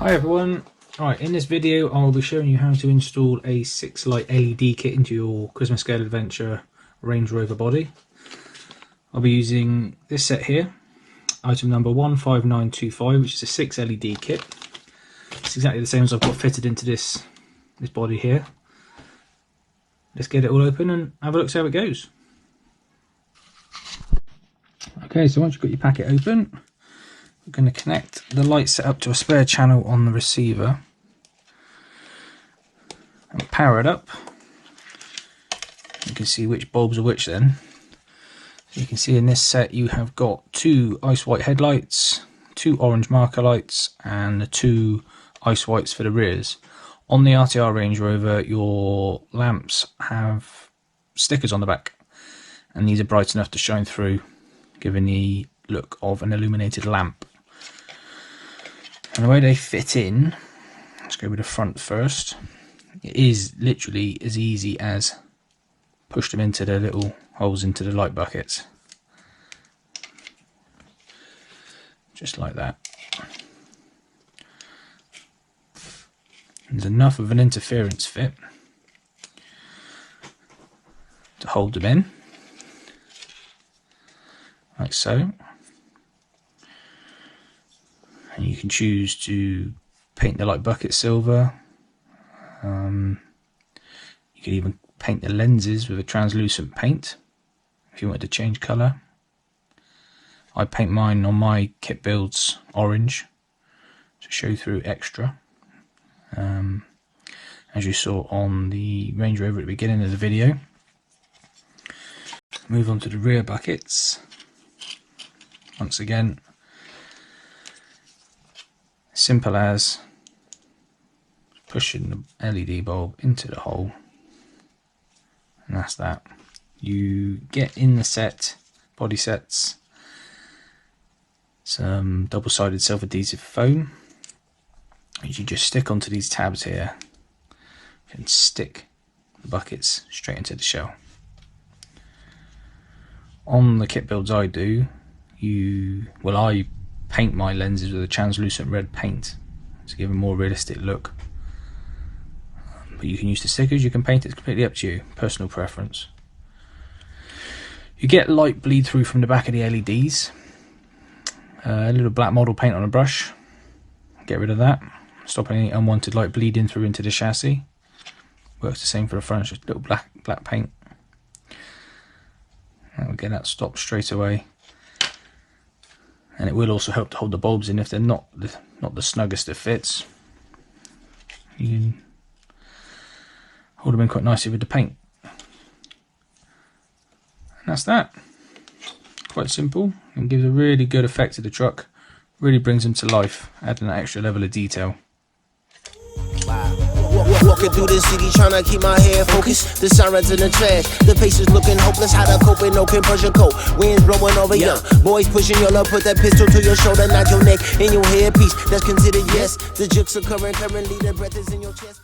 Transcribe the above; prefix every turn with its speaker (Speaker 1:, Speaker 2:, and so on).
Speaker 1: Hi everyone, right, in this video I'll be showing you how to install a 6-light LED kit into your Carisma Scale Adventure Range Rover body. I'll be using this set here, item number 15925, which is a 6 LED kit. It's exactly the same as I've got fitted into this body here. Let's get it all open and have a look, see how it goes. Okay, so once you've got your packet open, we're going to connect the light set up to a spare channel on the receiver and power it up. You can see which bulbs are which then. So you can see in this set you have got 2 ice white headlights, 2 orange marker lights and 2 ice whites for the rears. On the RTR Range Rover your lamps have stickers on the back and these are bright enough to shine through, giving the look of an illuminated lamp. And the way they fit in, let's go with the front first. It is literally as easy as push them into the little holes into the light buckets. Just like that. There's enough of an interference fit to hold them in, like so. And you can choose to paint the light bucket silver. You could even paint the lenses with a translucent paint if you wanted to change colour. I paint mine on my kit builds orange to show through extra. As you saw on the Range Rover at the beginning of the video. Move on to the rear buckets. Once again, simple as pushing the LED bulb into the hole, and that's that. You get in the set, body sets, some double-sided self-adhesive foam, which you just stick onto these tabs here and stick the buckets straight into the shell. On the kit builds I do, I paint my lenses with a translucent red paint to give a more realistic look. But you can use the stickers, you can paint it, it's completely up to you, personal preference. You get light bleed through from the back of the LEDs. A little black model paint on a brush, get rid of that, stop any unwanted light bleeding through into the chassis. Works the same for the front, just a little black paint. And we'll get that stopped straight away. And it will also help to hold the bulbs in if they're not the snuggest of fits. You can hold them in quite nicely with the paint. And that's that. Quite simple and gives a really good effect to the truck. Really brings them to life, adding that extra level of detail.
Speaker 2: Walking through the city trying to keep my head focused. The sirens in the trash, the faces looking hopeless. How to cope in no compression coat. Winds blowing over young boys pushing your love. Put that pistol to your shoulder, not your neck. In your headpiece, that's considered yes. The jukes are currently the breath is in your chest.